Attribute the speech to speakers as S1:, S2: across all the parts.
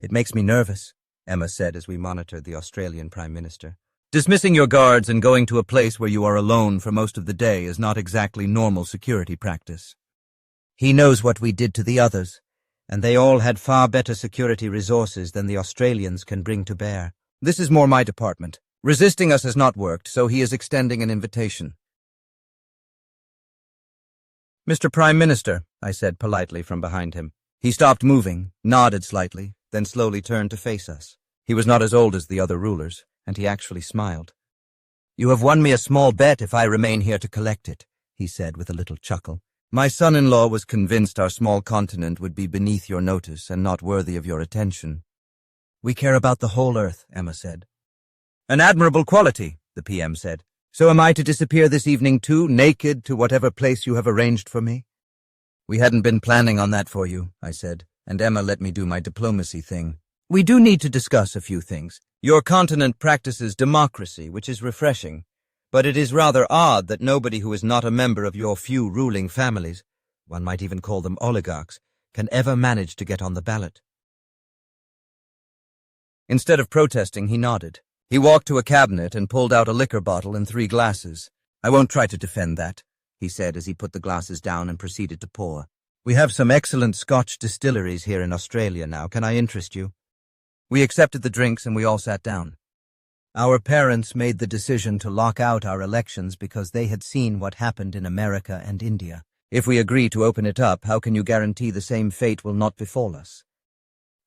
S1: It makes me nervous, Emma said as we monitored the Australian Prime Minister. Dismissing your guards and going to a place where you are alone for most of the day is not exactly normal security practice. He knows what we did to the others, and they all had far better security resources than the Australians can bring to bear. This is more my department. Resisting us has not worked, so he is extending an invitation. Mr. Prime Minister, I said politely from behind him. He stopped moving, nodded slightly, then slowly turned to face us. He was not as old as the other rulers, and he actually smiled. You have won me a small bet if I remain here to collect it, he said with a little chuckle. My son-in-law was convinced our small continent would be beneath your notice and not worthy of your attention. We care about the whole Earth, Emma said. An admirable quality, the PM said. So am I to disappear this evening too, naked to whatever place you have arranged for me? We hadn't been planning on that for you, I said, and Emma let me do my diplomacy thing. We do need to discuss a few things. Your continent practices democracy, which is refreshing, but it is rather odd that nobody who is not a member of your few ruling families, one might even call them oligarchs, can ever manage to get on the ballot. Instead of protesting, he nodded. He walked to a cabinet and pulled out a liquor bottle and 3 glasses. I won't try to defend that, he said as he put the glasses down and proceeded to pour. We have some excellent Scotch distilleries here in Australia now. Can I interest you? We accepted the drinks and we all sat down. Our parents made the decision to lock out our elections because they had seen what happened in America and India. If we agree to open it up, how can you guarantee the same fate will not befall us?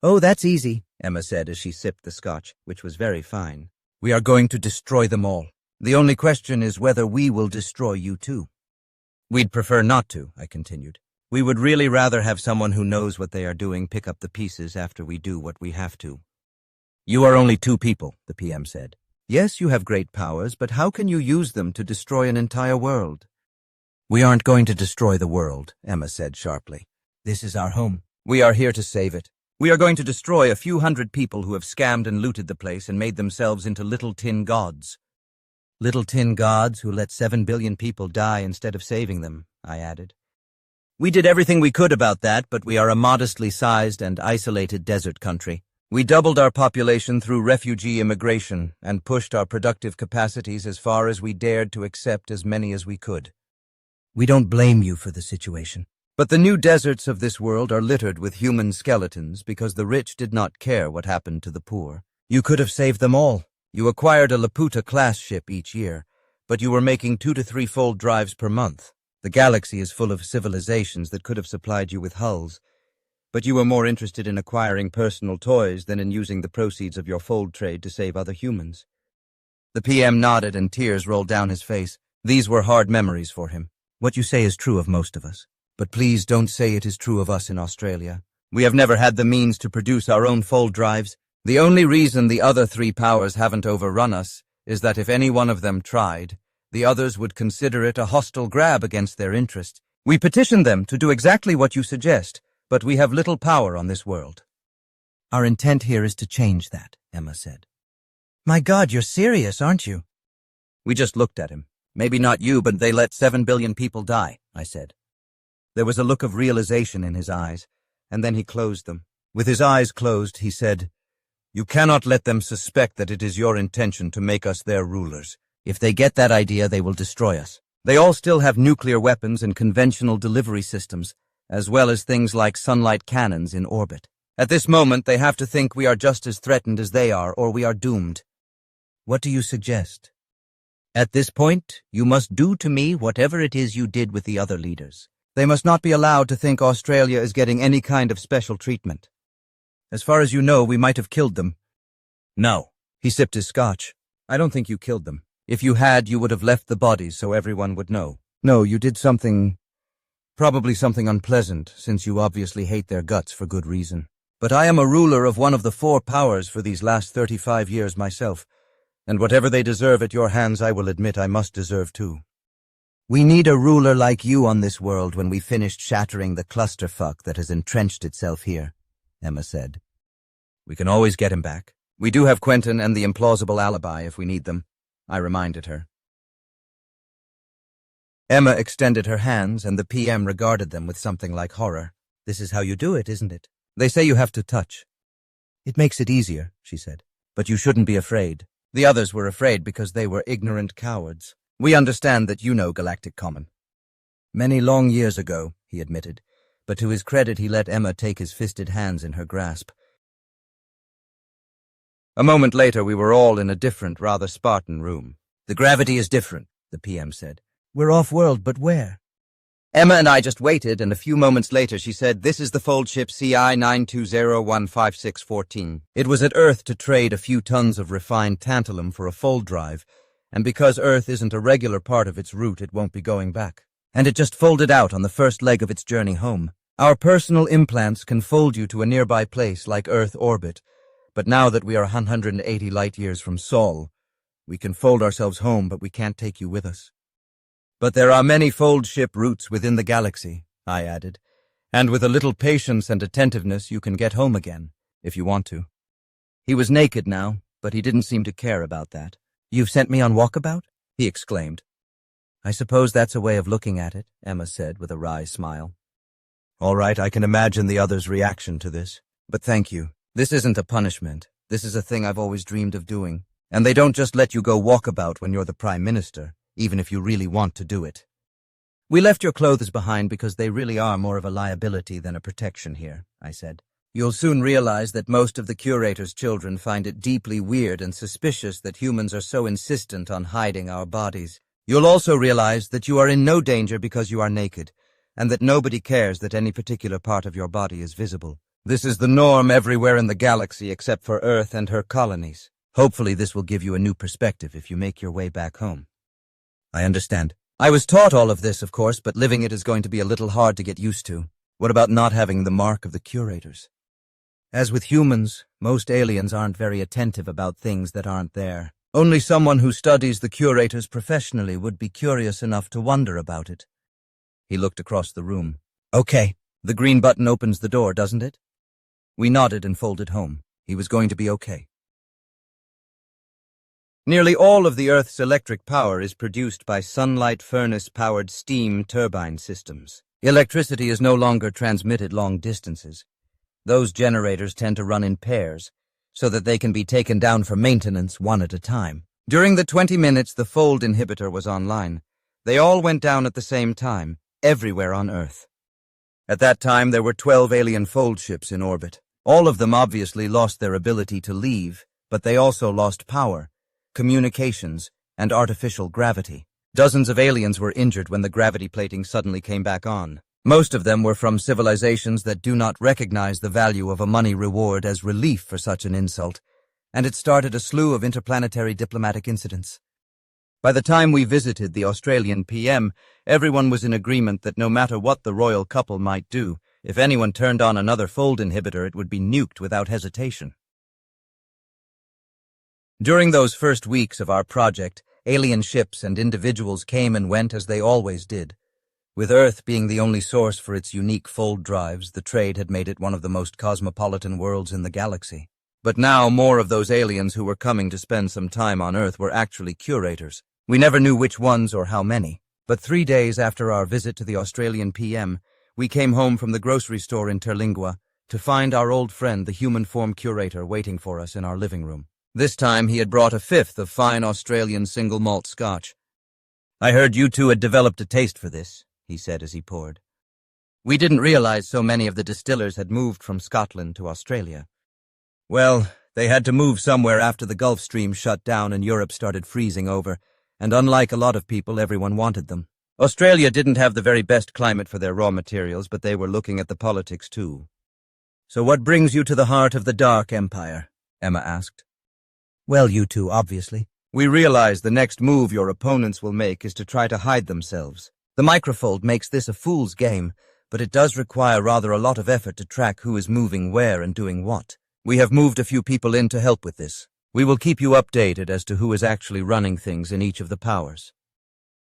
S1: Oh, that's easy, Emma said as she sipped the Scotch, which was very fine. We are going to destroy them all. The only question is whether we will destroy you too. We'd prefer not to, I continued. We would really rather have someone who knows what they are doing pick up the pieces after we do what we have to. You are only 2 people, the PM said. Yes, you have great powers, but how can you use them to destroy an entire world? We aren't going to destroy the world, Emma said sharply. This is our home. We are here to save it. We are going to destroy a few hundred people who have scammed and looted the place and made themselves into little tin gods. Little tin gods who let 7 billion people die instead of saving them, I added. We did everything we could about that, but we are a modestly sized and isolated desert country. We doubled our population through refugee immigration and pushed our productive capacities as far as we dared to accept as many as we could. We don't blame you for the situation. But the new deserts of this world are littered with human skeletons because the rich did not care what happened to the poor. You could have saved them all. You acquired a Laputa-class ship each year, but you were making 2 to 3-fold drives per month. The galaxy is full of civilizations that could have supplied you with hulls, but you were more interested in acquiring personal toys than in using the proceeds of your fold trade to save other humans. The PM nodded and tears rolled down his face. These were hard memories for him. What you say is true of most of us. But please don't say it is true of us in Australia. We have never had the means to produce our own fold drives. The only reason the other 3 powers haven't overrun us is that if any one of them tried, the others would consider it a hostile grab against their interests. We petitioned them to do exactly what you suggest, but we have little power on this world. Our intent here is to change that, Emma said. My God, you're serious, aren't you? We just looked at him. Maybe not you, but they let 7 billion people die, I said. There was a look of realization in his eyes, and then he closed them. With his eyes closed, he said, You cannot let them suspect that it is your intention to make us their rulers. If they get that idea, they will destroy us. They all still have nuclear weapons and conventional delivery systems, as well as things like sunlight cannons in orbit. At this moment, they have to think we are just as threatened as they are, or we are doomed. What do you suggest? At this point, you must do to me whatever it is you did with the other leaders. They must not be allowed to think Australia is getting any kind of special treatment. As far as you know, we might have killed them. No. He sipped his Scotch. I don't think you killed them. If you had, you would have left the bodies so everyone would know. No, you did something, probably something unpleasant, since you obviously hate their guts for good reason. But I am a ruler of one of the 4 powers for these last 35 years myself, and whatever they deserve at your hands, I will admit I must deserve too. We need a ruler like you on this world when we finished shattering the clusterfuck that has entrenched itself here, Emma said. We can always get him back. We do have Quentin and the implausible alibi if we need them, I reminded her. Emma extended her hands, and the PM regarded them with something like horror. This is how you do it, isn't it? They say you have to touch. It makes it easier, she said. But you shouldn't be afraid. The others were afraid because they were ignorant cowards. We understand that you know Galactic Common. Many long years ago, he admitted, but to his credit he let Emma take his fisted hands in her grasp. A moment later we were all in a different, rather Spartan room. The gravity is different, the PM said. We're off-world, but where? Emma and I just waited, and a few moments later she said, "This is the fold ship CI 920156114. It was at Earth to trade a few tons of refined tantalum for a fold drive, and because Earth isn't a regular part of its route, it won't be going back. And it just folded out on the first leg of its journey home. Our personal implants can fold you to a nearby place like Earth orbit, but now that we are 180 light-years from Sol, we can fold ourselves home, but we can't take you with us. But there are many fold ship routes within the galaxy," I added, "and with a little patience and attentiveness you can get home again, if you want to." He was naked now, but he didn't seem to care about that. "You've sent me on walkabout?" he exclaimed. "I suppose that's a way of looking at it," Emma said with a wry smile. "All right, I can imagine the others' reaction to this. But thank you. This isn't a punishment. This is a thing I've always dreamed of doing. And they don't just let you go walkabout when you're the Prime Minister, even if you really want to do it. We left your clothes behind because they really are more of a liability than a protection here," I said. "You'll soon realize that most of the Curators' children find it deeply weird and suspicious that humans are so insistent on hiding our bodies. You'll also realize that you are in no danger because you are naked, and that nobody cares that any particular part of your body is visible. This is the norm everywhere in the galaxy except for Earth and her colonies. Hopefully this will give you a new perspective if you make your way back home." "I understand. I was taught all of this, of course, but living it is going to be a little hard to get used to. What about not having the mark of the Curators?" "As with humans, most aliens aren't very attentive about things that aren't there. Only someone who studies the Curators professionally would be curious enough to wonder about it." He looked across the room. "Okay, the green button opens the door, doesn't it?" We nodded and folded home. He was going to be okay. Nearly all of the Earth's electric power is produced by sunlight furnace-powered steam turbine systems. Electricity is no longer transmitted long distances. Those generators tend to run in pairs, so that they can be taken down for maintenance one at a time. During the 20 minutes the fold inhibitor was online, they all went down at the same time, everywhere on Earth. At that time there were 12 alien fold ships in orbit. All of them obviously lost their ability to leave, but they also lost power, communications, and artificial gravity. Dozens of aliens were injured when the gravity plating suddenly came back on. Most of them were from civilizations that do not recognize the value of a money reward as relief for such an insult, and it started a slew of interplanetary diplomatic incidents. By the time we visited the Australian PM, everyone was in agreement that no matter what the royal couple might do, if anyone turned on another fold inhibitor, it would be nuked without hesitation. During those first weeks of our project, alien ships and individuals came and went as they always did. With Earth being the only source for its unique fold drives, the trade had made it one of the most cosmopolitan worlds in the galaxy. But now more of those aliens who were coming to spend some time on Earth were actually Curators. We never knew which ones or how many. But 3 days after our visit to the Australian PM, we came home from the grocery store in Terlingua to find our old friend, the human form Curator, waiting for us in our living room. This time he had brought a fifth of fine Australian single malt scotch. "I heard you two had developed a taste for this," he said as he poured. "We didn't realize so many of the distillers had moved from Scotland to Australia." "Well, they had to move somewhere after the Gulf Stream shut down and Europe started freezing over, and unlike a lot of people, everyone wanted them. Australia didn't have the very best climate for their raw materials, but they were looking at the politics too." "So what brings you to the heart of the Dark Empire?" Emma asked. "Well, you two, obviously. We realize the next move your opponents will make is to try to hide themselves. The microfold makes this a fool's game, but it does require rather a lot of effort to track who is moving where and doing what. We have moved a few people in to help with this. We will keep you updated as to who is actually running things in each of the powers."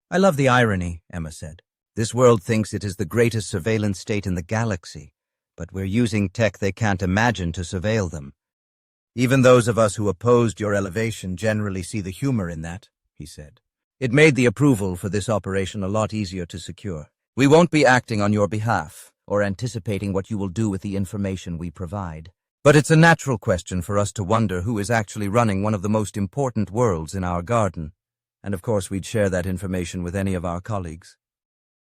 S1: "I love the irony," Emma said. "This world thinks it is the greatest surveillance state in the galaxy, but we're using tech they can't imagine to surveil them. Even those of us who opposed your elevation generally see the humor in that," he said. "It made the approval for this operation a lot easier to secure. We won't be acting on your behalf or anticipating what you will do with the information we provide. But it's a natural question for us to wonder who is actually running one of the most important worlds in our garden. And of course we'd share that information with any of our colleagues.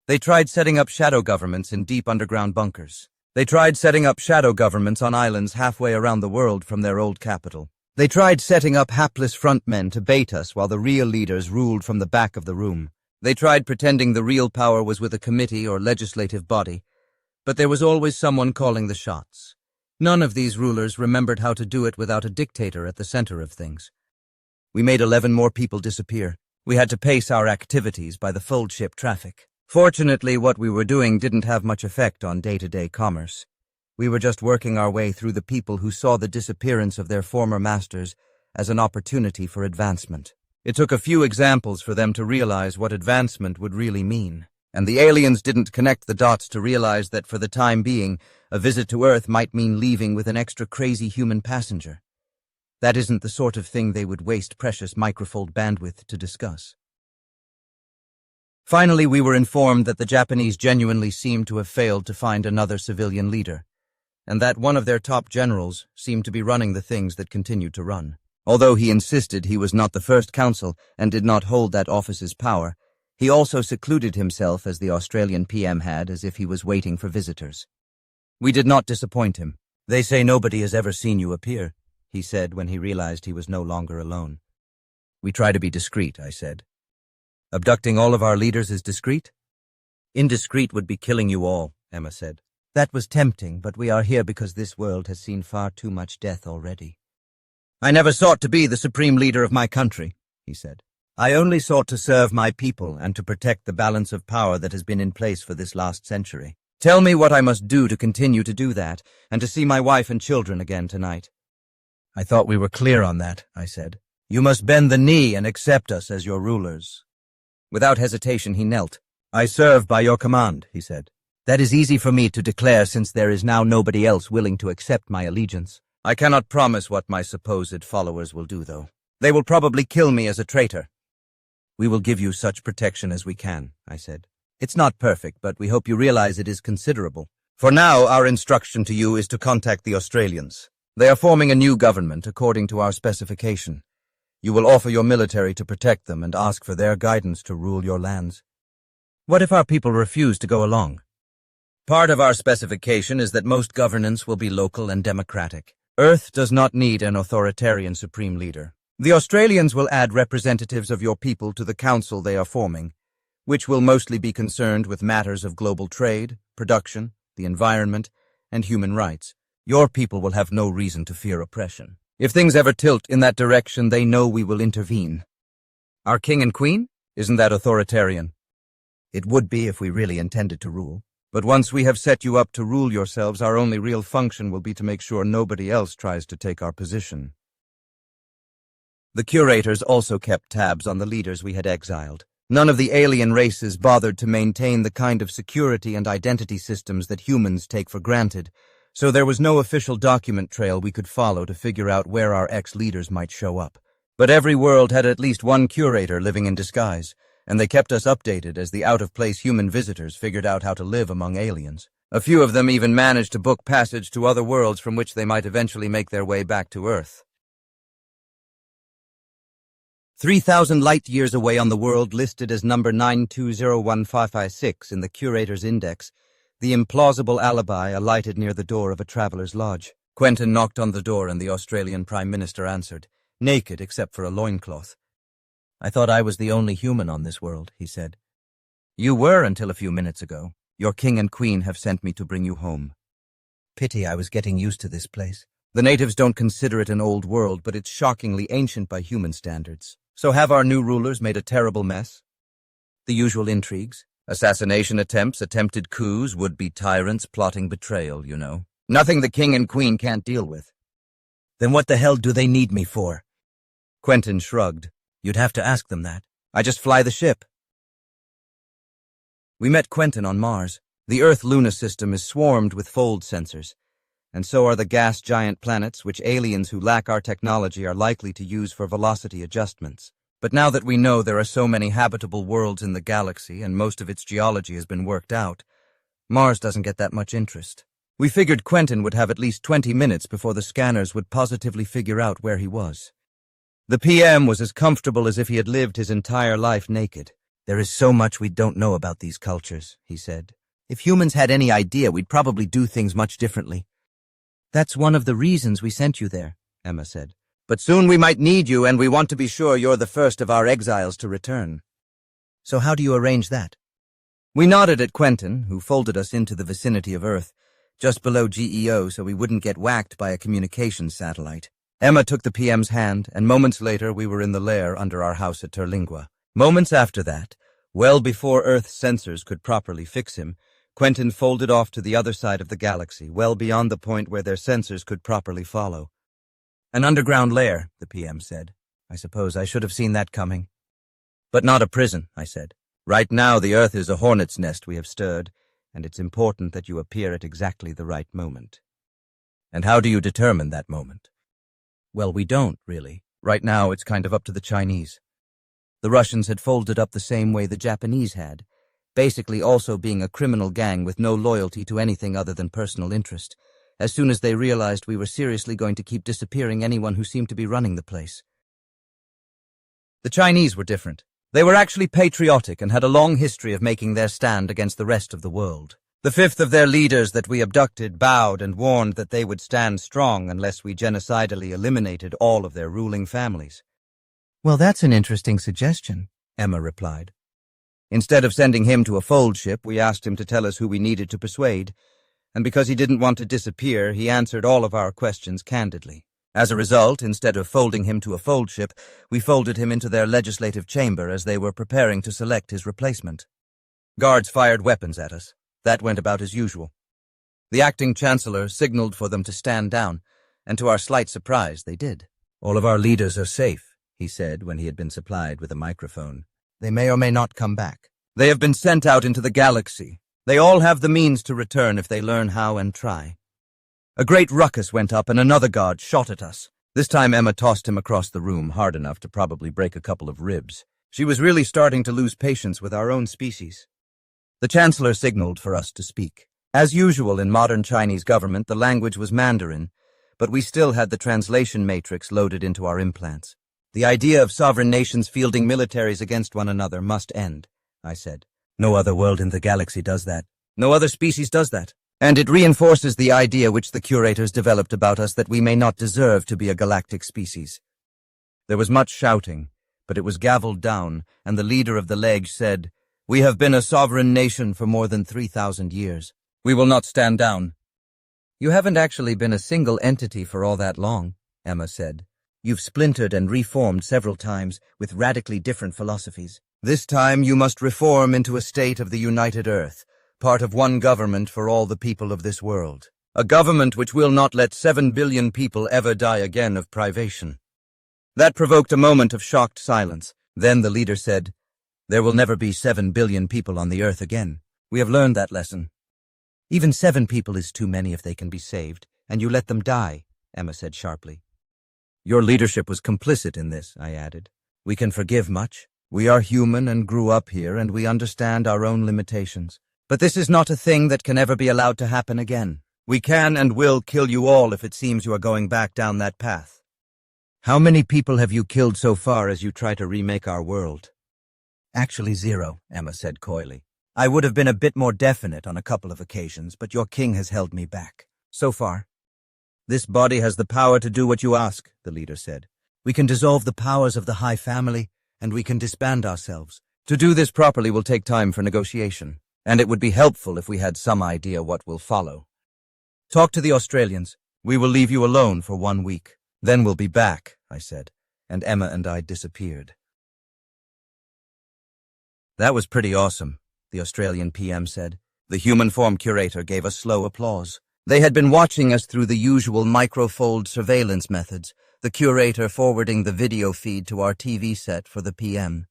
S1: They tried setting up shadow governments in deep underground bunkers. They tried setting up shadow governments on islands halfway around the world from their old capital. They tried setting up hapless frontmen to bait us while the real leaders ruled from the back of the room. They tried pretending the real power was with a committee or legislative body, but there was always someone calling the shots. None of these rulers remembered how to do it without a dictator at the center of things. We made 11 more people disappear. We had to pace our activities by the fold-ship traffic. Fortunately, what we were doing didn't have much effect on day-to-day commerce. We were just working our way through the people who saw the disappearance of their former masters as an opportunity for advancement. It took a few examples for them to realize what advancement would really mean. And the aliens didn't connect the dots to realize that for the time being, a visit to Earth might mean leaving with an extra crazy human passenger. That isn't the sort of thing they would waste precious microfold bandwidth to discuss. Finally, we were informed that the Japanese genuinely seemed to have failed to find another civilian leader, and that one of their top generals seemed to be running the things that continued to run. Although he insisted he was not the first consul and did not hold that office's power, he also secluded himself as the Australian PM had, as if he was waiting for visitors. We did not disappoint him. "They say nobody has ever seen you appear," he said when he realized he was no longer alone. "We try to be discreet," I said. "Abducting all of our leaders is discreet?" "Indiscreet would be killing you all," Emma said. "That was tempting, but we are here because this world has seen far too much death already." "I never sought to be the supreme leader of my country," he said. "I only sought to serve my people and to protect the balance of power that has been in place for this last century. Tell me what I must do to continue to do that, and to see my wife and children again tonight." "I thought we were clear on that," I said. "You must bend the knee and accept us as your rulers." Without hesitation, he knelt. "I serve by your command," he said. "That is easy for me to declare since there is now nobody else willing to accept my allegiance. I cannot promise what my supposed followers will do, though. They will probably kill me as a traitor." "We will give you such protection as we can," I said. "It's not perfect, but we hope you realize it is considerable. For now, our instruction to you is to contact the Australians. They are forming a new government according to our specification. You will offer your military to protect them and ask for their guidance to rule your lands." "What if our people refuse to go along?" "Part of our specification is that most governance will be local and democratic. Earth does not need an authoritarian supreme leader. The Australians will add representatives of your people to the council they are forming, which will mostly be concerned with matters of global trade, production, the environment, and human rights. Your people will have no reason to fear oppression. If things ever tilt in that direction, they know we will intervene." "Our king and queen? Isn't that authoritarian?" "It would be if we really intended to rule. But once we have set you up to rule yourselves, our only real function will be to make sure nobody else tries to take our position." The Curators also kept tabs on the leaders we had exiled. None of the alien races bothered to maintain the kind of security and identity systems that humans take for granted, so there was no official document trail we could follow to figure out where our ex-leaders might show up. But every world had at least one curator living in disguise, and they kept us updated as the out-of-place human visitors figured out how to live among aliens. A few of them even managed to book passage to other worlds from which they might eventually make their way back to Earth. 3,000 light-years away on the world listed as number 9201556 in the Curator's Index, the implausible alibi alighted near the door of a traveler's lodge. Quentin knocked on the door and the Australian Prime Minister answered, naked except for a loincloth. "I thought I was the only human on this world," he said. "You were until a few minutes ago. Your king and queen have sent me to bring you home." Pity I was getting used to this place. The natives don't consider it an old world, but it's shockingly ancient by human standards. So have our new rulers made a terrible mess? The usual intrigues, assassination attempts, attempted coups, would-be tyrants plotting betrayal, you know. Nothing the king and queen can't deal with. Then what the hell do they need me for? Quentin shrugged. You'd have to ask them that. I just fly the ship. We met Quentin on Mars. The Earth-Luna system is swarmed with fold sensors, and so are the gas giant planets which aliens who lack our technology are likely to use for velocity adjustments. But now that we know there are so many habitable worlds in the galaxy and most of its geology has been worked out, Mars doesn't get that much interest. We figured Quentin would have at least 20 minutes before the scanners would positively figure out where he was. The PM was as comfortable as if he had lived his entire life naked. "There is so much we don't know about these cultures," he said. "If humans had any idea, we'd probably do things much differently." "That's one of the reasons we sent you there," Emma said. "But soon we might need you, and we want to be sure you're the first of our exiles to return." "So how do you arrange that?" We nodded at Quentin, who folded us into the vicinity of Earth, just below GEO so we wouldn't get whacked by a communications satellite. Emma took the PM's hand, and moments later we were in the lair under our house at Terlingua. Moments after that, well before Earth's sensors could properly fix him, Quentin folded off to the other side of the galaxy, well beyond the point where their sensors could properly follow. "An underground lair," the PM said. "I suppose I should have seen that coming." "But not a prison," I said. "Right now the Earth is a hornet's nest we have stirred, and it's important that you appear at exactly the right moment." "And how do you determine that moment?" "Well, we don't, really. Right now it's kind of up to the Chinese." The Russians had folded up the same way the Japanese had, basically also being a criminal gang with no loyalty to anything other than personal interest, as soon as they realized we were seriously going to keep disappearing anyone who seemed to be running the place. The Chinese were different. They were actually patriotic and had a long history of making their stand against the rest of the world. The fifth of their leaders that we abducted bowed and warned that they would stand strong unless we genocidally eliminated all of their ruling families. "Well, that's an interesting suggestion," Emma replied. "Instead of sending him to a fold ship, we asked him to tell us who we needed to persuade, and because he didn't want to disappear, he answered all of our questions candidly. As a result, instead of folding him to a fold ship, we folded him into their legislative chamber as they were preparing to select his replacement. Guards fired weapons at us. That went about as usual. The acting chancellor signaled for them to stand down, and to our slight surprise, they did. All of our leaders are safe," he said when he had been supplied with a microphone. "They may or may not come back. They have been sent out into the galaxy. They all have the means to return if they learn how and try." A great ruckus went up and another guard shot at us. This time Emma tossed him across the room, hard enough to probably break a couple of ribs. She was really starting to lose patience with our own species. The chancellor signaled for us to speak. As usual in modern Chinese government, the language was Mandarin, but we still had the translation matrix loaded into our implants. "The idea of sovereign nations fielding militaries against one another must end," I said. "No other world in the galaxy does that. No other species does that. And it reinforces the idea which the Curators developed about us that we may not deserve to be a galactic species." There was much shouting, but it was gavelled down, and the leader of the Leg said, "We have been a sovereign nation for more than 3,000 years. We will not stand down." "You haven't actually been a single entity for all that long," Emma said. "You've splintered and reformed several times with radically different philosophies. This time you must reform into a state of the United Earth, part of one government for all the people of this world. A government which will not let 7 billion people ever die again of privation." That provoked a moment of shocked silence. Then the leader said, "There will never be 7 billion people on the Earth again. We have learned that lesson." "Even 7 people is too many if they can be saved, and you let them die," Emma said sharply. "Your leadership was complicit in this," I added. "We can forgive much. We are human and grew up here, and we understand our own limitations. But this is not a thing that can ever be allowed to happen again. We can and will kill you all if it seems you are going back down that path." "How many people have you killed so far as you try to remake our world?" "Actually 0, Emma said coyly. "I would have been a bit more definite on a couple of occasions, but your king has held me back. So far." "This body has the power to do what you ask," the leader said. "We can dissolve the powers of the High Family, and we can disband ourselves. To do this properly will take time for negotiation, and it would be helpful if we had some idea what will follow. Talk to the Australians. We will leave you alone for 1 week. Then we'll be back," I said, and Emma and I disappeared. "That was pretty awesome," the Australian PM said. The human form curator gave a slow applause. They had been watching us through the usual microfold surveillance methods, the curator forwarding the video feed to our TV set for the PM.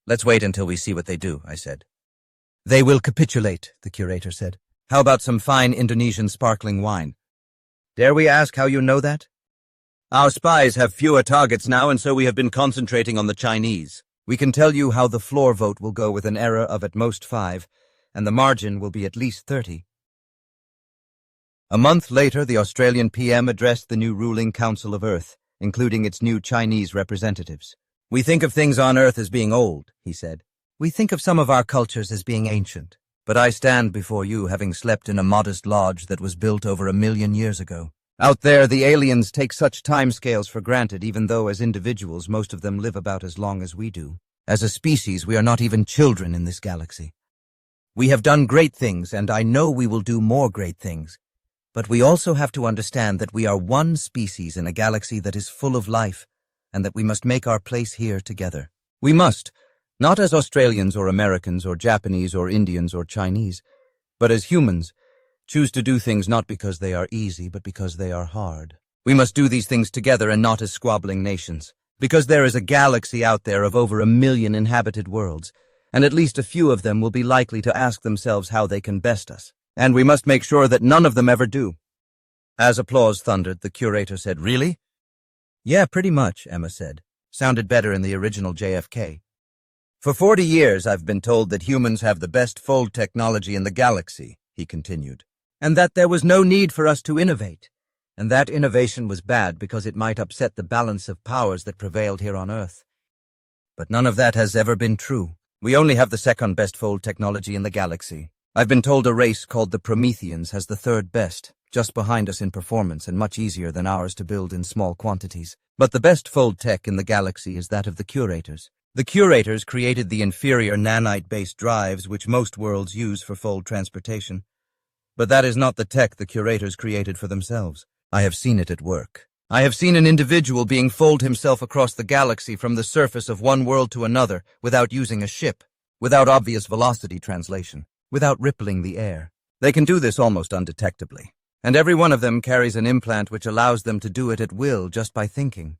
S1: "Let's wait until we see what they do," I said. "They will capitulate," the curator said. "How about some fine Indonesian sparkling wine?" "Dare we ask how you know that?" "Our spies have fewer targets now, and so we have been concentrating on the Chinese. We can tell you how the floor vote will go with an error of at most 5, and the margin will be at least 30. A month later, the Australian PM addressed the new ruling Council of Earth, including its new Chinese representatives. "We think of things on Earth as being old," he said. "We think of some of our cultures as being ancient. But I stand before you having slept in a modest lodge that was built over 1,000,000 years ago. Out there, the aliens take such timescales for granted, even though as individuals most of them live about as long as we do. As a species, we are not even children in this galaxy. We have done great things, and I know we will do more great things. But we also have to understand that we are one species in a galaxy that is full of life, and that we must make our place here together. We must, not as Australians or Americans or Japanese or Indians or Chinese, but as humans, choose to do things not because they are easy, but because they are hard. We must do these things together and not as squabbling nations, because there is a galaxy out there of over 1,000,000 inhabited worlds, and at least a few of them will be likely to ask themselves how they can best us. And we must make sure that none of them ever do." As applause thundered, the curator said, "Really?" "Yeah, pretty much," Emma said. Sounded better in the original JFK. "For 40 years I've been told that humans have the best fold technology in the galaxy," he continued, "and that there was no need for us to innovate, and that innovation was bad because it might upset the balance of powers that prevailed here on Earth. But none of that has ever been true. We only have the second best fold technology in the galaxy. I've been told a race called the Prometheans has the third best, just behind us in performance and much easier than ours to build in small quantities. But the best fold tech in the galaxy is that of the Curators. The Curators created the inferior nanite-based drives which most worlds use for fold transportation. But that is not the tech the Curators created for themselves. I have seen it at work. I have seen an individual being fold himself across the galaxy from the surface of one world to another without using a ship, without obvious velocity translation, without rippling the air. They can do this almost undetectably, and every one of them carries an implant which allows them to do it at will just by thinking.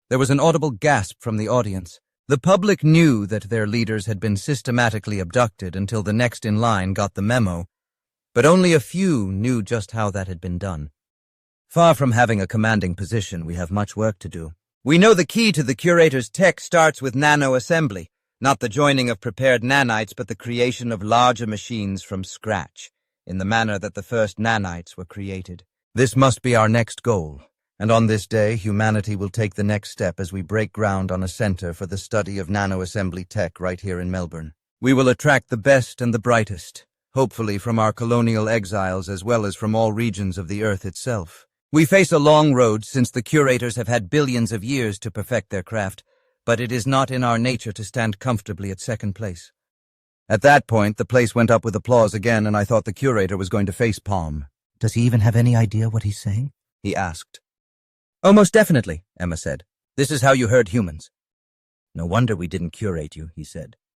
S1: There was an audible gasp from the audience. The public knew that their leaders had been systematically abducted until the next in line got the memo, but only a few knew just how that had been done. Far from having a commanding position, we have much work to do. We know the key to the Curator's tech starts with nano-assembly, not the joining of prepared nanites, but the creation of larger machines from scratch, in the manner that the first nanites were created. This must be our next goal, and on this day, humanity will take the next step as we break ground on a center for the study of nano-assembly tech right here in Melbourne. We will attract the best and the brightest, hopefully from our colonial exiles as well as from all regions of the Earth itself. We face a long road since the Curators have had billions of years to perfect their craft, but it is not in our nature to stand comfortably at second place. At that point, the place went up with applause again, and I thought the Curator was going to face-palm. "Does he even have any idea what he's saying?" he asked. "Oh, most definitely," Emma said. "This is how you herd humans." "No wonder we didn't curate you," he said.